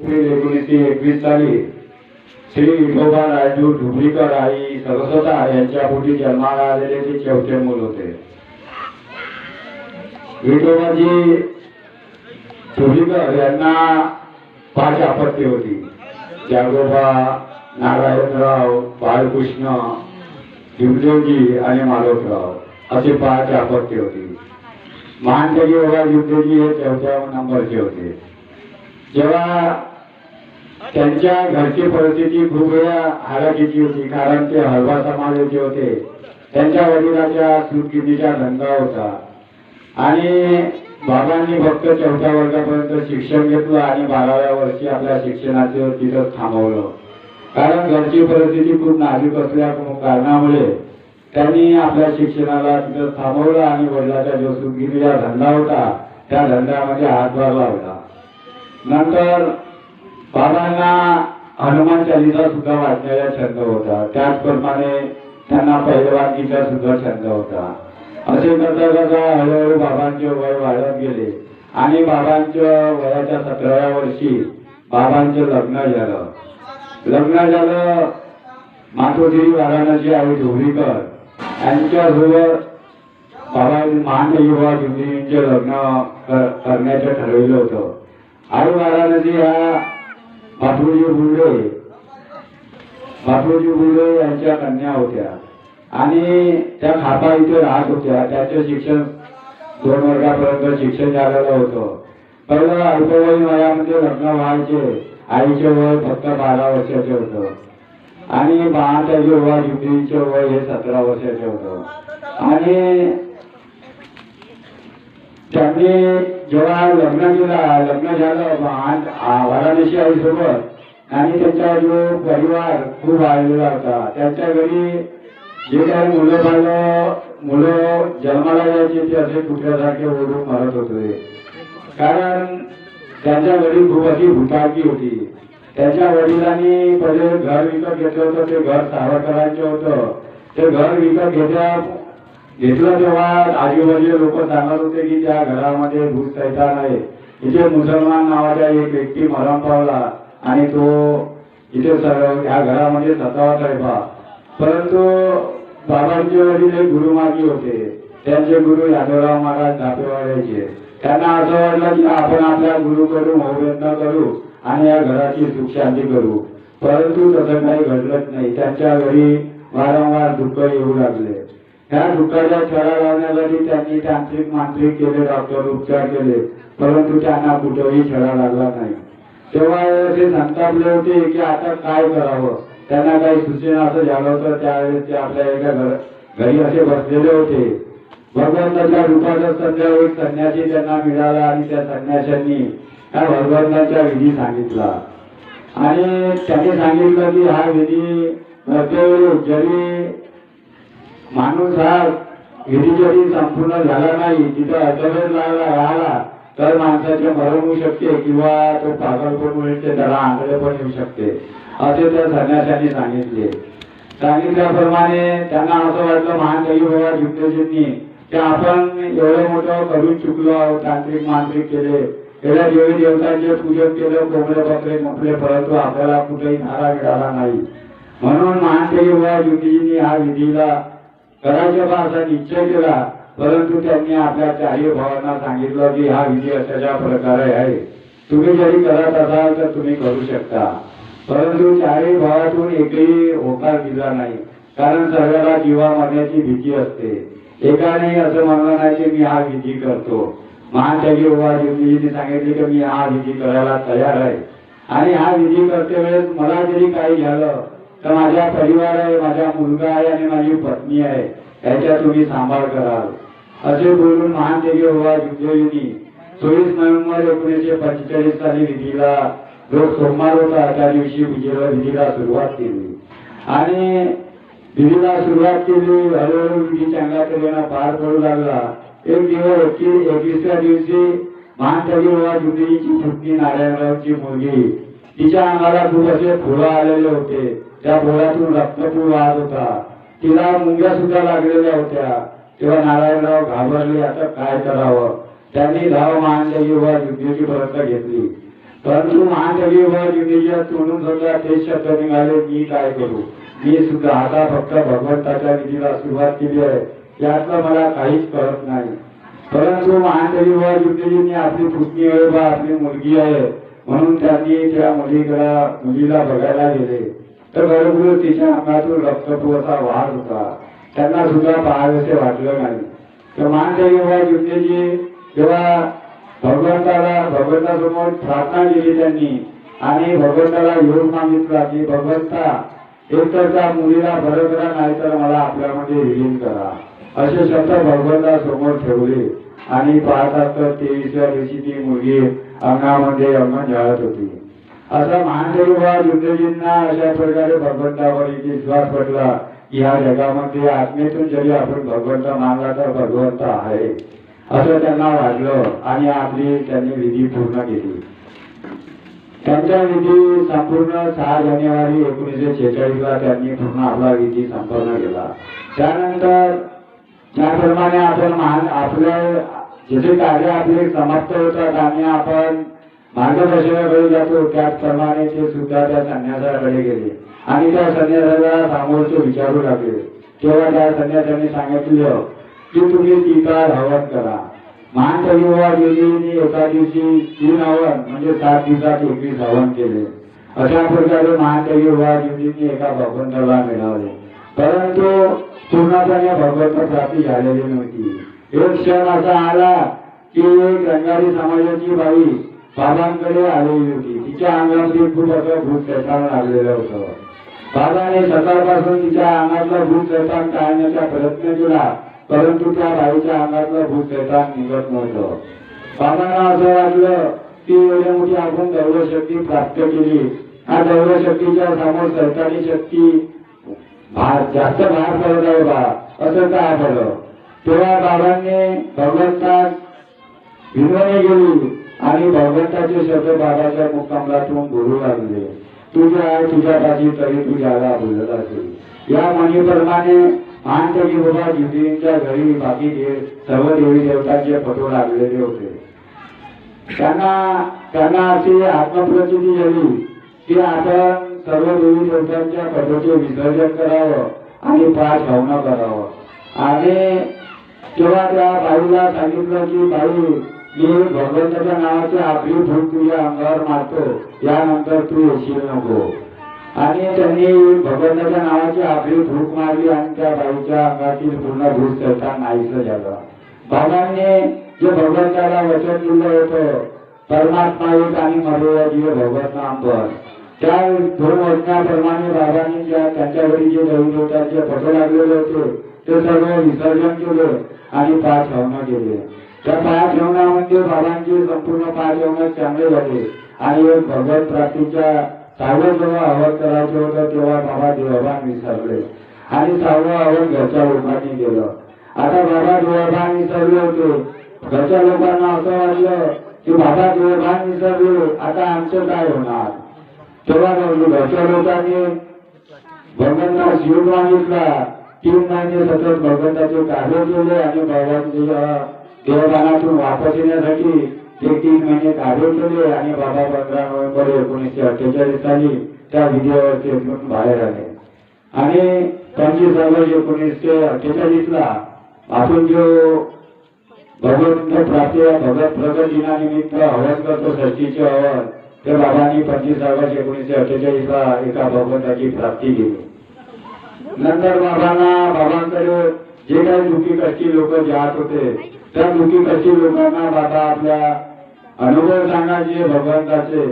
April 1921 साली श्री विठोबा राजू ढुबळीकर आई सरस्वता यांच्या पोटी जन्माला आलेले ते चौथे मूल होते. विठोबाजी ढुबळीकर यांना 5 अपत्ये होती. जागोबा, नारायणराव, बाळकृष्ण, युद्धजी आणि मालोकराव असे 5 अपत्ये होती. महानतेजी बाबा युद्धजी हे 4थ्या नंबरचे होते. जेव्हा त्यांच्या घरची परिस्थिती खूप वेळा हालाकीची होती, कारण ते हलवा समाजाचे होते. त्यांच्या वडिलाच्या सूतगिरणीचा धंदा होता आणि बाबांनी फक्त 4थ्या वर्गापर्यंत शिक्षण घेतलं आणि 12व्या वर्षी आपल्या शिक्षणाचं तिथं थांबवलं. कारण घरची परिस्थिती खूप नाजूक असल्या कारणामुळे त्यांनी आपल्या शिक्षणाला तिथं थांबवलं आणि वडिलाचा जो सूतगिरणीचा धंदा होता त्या धंद्यामध्ये हातभार लावला. नंतर बाबांना हनुमान चालीसा सुद्धा वाचण्याचा छंद होता. त्याचप्रमाणे त्यांना पहिलवानगीचा सुद्धा छंद होता. असे करता करता हळूहळू बाबांचे वय वाढत गेले आणि बाबांच्या वयाच्या 17व्या वर्षी बाबांचं लग्न झालं. मातोश्री वाराणसी आई ढोबळीकर यांच्यासोबत बाबा महानतेजी बाबा ढुबळींचे लग्न करण्याचं ठरविलं होतं. आई वाराणसी ह्या बापूजी बुर्डे यांच्या कन्या होत्या आणि त्या खापा इथे राहत होत्या. त्याचे शिक्षण 2 वर्गापर्यंत शिक्षण झालेलं होतं. पहिलं अल्पवयीन वयामध्ये लग्न व्हायचे. आईचे वय फक्त 12 वर्षाचे होतं आणि महानतेजी बाबा ढुबळींचे वय हे 17 वर्षाचे होतं. आणि त्यांनी जेव्हा लग्न झालं वाराणसी आई सोबत आणि त्यांचा जो परिवार खूप वाढलेला होता. त्यांच्या घरी जे काही मुलं जन्माला यायचे ते असे कुत्र्यासारखे ओढून मरत होते. कारण त्यांच्या घरी खूप अशी भुतारकी होती. त्यांच्या वडिलांनी पहिले घर विकत घेतलं होतं. ते घर सावरकरांचं होतं. ते घर विकत घेतलं तेव्हा आजूबाजूचे लोक सांगत होते की त्या घरामध्ये भूत सैतान आहे. इथे मुसलमान नावाचा एक व्यक्ती मरण पावला आणि तो इथे या घरामध्ये 7वा तैफा. परंतु बाबांचे वडील एक गुरुमागी होते. त्यांचे गुरु यादवराव महाराज धापेवाड्याचे. त्यांना असं वाटलं की आपण आपल्या गुरुकडून होवेदना करू आणि या घराची सुख शांती करू. परंतु तसं काही घडलंच नाही. त्यांच्या घरी वारंवार दुःख येऊ लागले. ह्या दुःखाच्या छडा लावण्यासाठी त्यांनी तांत्रिक मांत्रिक केले, डॉक्टर उपचार केले, परंतु त्यांना कुठेही छडा लागला नाही. तेव्हा असे संतापले होते की आता काय करावं. त्यांना काही सुचेना असं झालं होतं. त्यावेळेस ते आपल्या एका घरी असे बसलेले होते. भगवंताच्या रूपातच सध्या एक संन्यासी त्यांना मिळाला आणि त्या संन्याशांनी त्या भगवंताचा विधी सांगितला आणि त्यांनी सांगितलं की हा विधी प्रत्येक जरी माणूस हा विधी जरी संपूर्ण झाला नाही, तिथं अधवेद राहिला तर माणसाचे मरण होऊ शकते किंवा तो पागल पण होईल, ते त्याला आंधळे पण येऊ शकते असे त्या संन्याशांनी सांगितले. सांगितल्याप्रमाणे त्यांना असं वाटलं महानतेजी बाबा ढुबळीजींनी की आपण एवढं मोठं करून चुकलो आहोत. तांत्रिक मांत्रिक केले, एवढ्या देवी देवतांचे पूजन केलं, कोंबडे बकरे म्हटले, परंतु आपल्याला कुठेही नारा मिळाला नाही. म्हणून महानतेजी बाबा ढुबळीजींनी हा विधीला करायचा बा असा निश्चय केला. परंतु त्यांनी आपल्या 4 भावांना सांगितलं की हा विधी अशाच्या प्रकारे आहे, तुम्ही जरी करत असाल तर तुम्ही करू शकता. परंतु 4 भावातून एकही होकार दिला नाही, कारण सर्वांना जीवा मरण्याची भीती असते. एकाने असं म्हणलं नाही की मी हा विधी करतो. महानतेजी बाबा ढुबळीजींनी सांगितले की मी हा विधी करायला तयार आहे आणि हा विधी करते वेळेस मला जरी काही झालं तर माझा परिवार आहे, माझा मुलगा आहे आणि माझी पत्नी आहे, याचा तुम्ही सांभाळ कराल असे बोलून महानतेजी बाबा ढुबळीजींनी 24 नोव्हेंबर 1945 साली विधीला जो सोमवार होता त्या दिवशी विधीला सुरुवात केली आणि विधीला सुरुवात केली. हळूहळू विधी चांगल्या तऱ्हेने पार पडू लागला. एक दिवस 21व्या दिवशी महानतेजी बाबा ढुबळीजींची पत्नी नारायणरावची मुलगी, तिच्या अंगाला खूप असे फोडं आलेले होते. त्या फोडातून रक्तपूर वाहत होता. तिला मुंग्या सुद्धा लागलेल्या होत्या. तेव्हा नारायणराव घाबरले, आता काय करावं. त्यांनी धाव महानतेजी बाबा ढुबळीजी पर्यंत घेतली परंतु महानगरी व जिल्ह्यात तोडून सुद्धा तेच शब्द निघाले, मी काय करू, मी सुद्धा आता फक्त भगवंताच्या विधीला सुरुवात केली आहे, यातलं मला काहीच कळत नाही. परंतु महानगरी व जिल्ह्याने आपली पुतणी आहे व आपली मुलगी आहे म्हणून त्यांनी त्या मुलीला बघायला गेले तर बरोबर तिच्या अंगातून रक्तपुरवठा वाढ होता. त्यांना सुद्धा पाहावेसे वाटलं नाही. तर महानगरी व जिल्ह्याची जेव्हा भगवंतासमोर प्रार्थना केली त्यांनी आणि भगवंताला योग मागितला की भगवंता एक तर त्या मुलीला बरं करा, नाही तर मला आपल्यामध्ये विलीन करा, असे शब्द भगवंता समोर ठेवले. आणि पाहतात तर 23व्या दिवशी ती मुलगी अंगामध्ये अंगण जाळत होती. असा महानदेव युद्धजींना अशा प्रकारे भगवंतावर विश्वास पटला की या जगामध्ये आत्मेतून जरी आपण भगवंत मानला तर भगवंत आहे असं त्यांना वाटलं आणि आपली त्यांनी विधी पूर्ण केली. त्यांच्या विधी संपूर्ण 6 जानेवारी 1946 ला त्यांनी पूर्ण आपला विधी संपन्न केला. त्यानंतर त्याप्रमाणे आपण आपले जसे कार्य आपले समाप्त होतात आणि आपण मार्गदर्शनाकडे जातो त्याचप्रमाणे ते सुद्धा त्या संन्यासाकडे गेले आणि त्या संन्यासाला समोरचे विचारू लागले. तेव्हा त्या संन्यासाने सांगितलं की तुम्ही 3 हवन करा. महानदेवाजींनी एका दिवशी 3 हवन म्हणजे 7 दिवसात 21 हवन केले. अशा प्रकारे महानदेवाजींनी एका भगवंताला मिळवले. परंतु पूर्णपणे भगवंत प्राप्ती झालेली नव्हती. एक क्षण असा आला की एक रंगारी समाजाची बाई बाबांकडे आलेली होती. तिच्या अंगामध्ये खूप असं भूत शैतान लागलेलं होतं. बाबाने सकाळपासून तिच्या अंगातलं भूत शैतान टाळण्याचा प्रयत्न केला परंतु त्या बाईच्या अंगातलं भूत शैतान निघत नव्हतं. बाबांना असं वाटलं की एवढी मोठी आपण दैवशक्ती प्राप्त केली, हा दैवशक्तीच्या समोर शैतानी शक्ती जास्त भार पडत आहे बा, असं काय झालं. तेव्हा बाबांनी भगवंतात विनवणी केली आणि भगवंताचे शब्द बाबाच्या मुक्कामलातून बोलू लागले. तुझ्या आहे तुझ्यापाशी तरी तू ज्याला बोलत असेल. या म्हणीप्रमाणे महानदेवी बाबा जिंदगीच्या घरी बाकी सर्व देवी देवतांचे फोटो लागलेले होते. त्यांना अशी आत्मप्रचिती झाली की आपण सर्व देवी देवतांच्या फोटोचे विसर्जन करावं आणि 5 हवन करावं. आणि तेव्हा त्या बाईला सांगितलं की बाई मी भगवंताच्या नावाची आपली भूत तुझ्या अंगावर मारतो, यानंतर तू येशील नको. आणि त्यांनी भगवंताच्या नावाची आपली भूक मारली आणि त्या बाईच्या अंगातील पूर्ण भूत शैतान नाहीसं झालं. बाबांनी जे भगवंताला वचन दिलं होतं परमात्मा एक आणि मर्यादा जीव भगवत नाम पर, त्या 2 वचनाप्रमाणे बाबांनी त्यांच्या घरी जे देवदेवतांचे फोटो लागलेले होते ते सर्व विसर्जन केले आणि 5 हवन केले. त्या 5 हवनामध्ये बाबांचे संपूर्ण 5 हवन चांगले झाले आणि एक भगवत प्राप्तीच्या 6वं जेव्हा हवन करायचं होतं तेव्हा बाबा देवभान विसरले आणि 6वं हवन घरच्या लोकांनी केलं. आता बाबा देवभान विसरले होते. घरच्या लोकांना असं वाटलं की बाबा देवभान विसरले, आता आमचं काय होणार. तेव्हा घरच्या लोकांनी भगवंता शिव मागितला. 3 महिने सतत भगवंताचे कार्य केले आणि बाबांच्या देवदानातून वापस येण्यासाठी ते 3 महिने कार्य केले आणि बाबा 15 नोव्हेंबर 1948 साली त्या विधीवर येथून बाहेर आले. आणि 25 ऑगस्ट 1948 ला आपण जो भगवंत प्राप्ती भगवत प्रगट दिनानिमित्त हवन करतो षष्टीचे हवन, ते बाबांनी 25 ऑगस्ट 1948 ला एका भगवंताची प्राप्ती केली. नंतर बाबांकडे जे काही दुःखी कष्टी लोक जात होते त्या दुःखी कष्टी लोकांना बाबा आपल्या अनुभव सांगायचे, भगवंताचे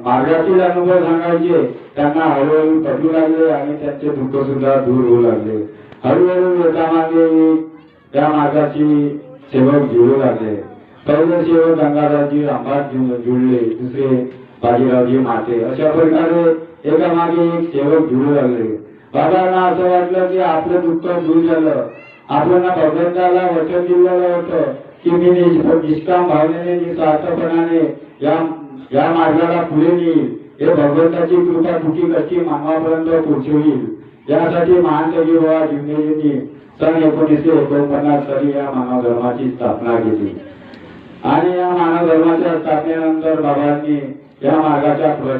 मार्गातील अनुभव सांगायचे. त्यांना हळूहळू पटू लागले आणि त्यांचे दुःख सुद्धा दूर होऊ लागले. हळूहळू एकामागे त्या मार्गाची सेवक जुळू लागले. पहिले सेवक गंगाधरजी रामदास जुळले, दुसरे बाजीरावजी माते. अशा प्रकारे एकामागे एक सेवक जुळू लागले. बाबांना असं वाटलं की आपलं दुःख दूर झालं. आपण भगवंताला वचन दिलेलं होतं की मी निष्काम भावनेने निस्वार्थपणाने या मार्गाला पुढे नेईल. हे भगवंताची कृपा दुःखी कशी मानवापर्यंत पोहोचविल. यासाठी महानदेवी बाबा जिंदगीने सन 1949 साली या मानव धर्माची स्थापना केली. आणि या मानव धर्माच्या स्थापनेनंतर बाबांनी या मार्गाच्या प्रचार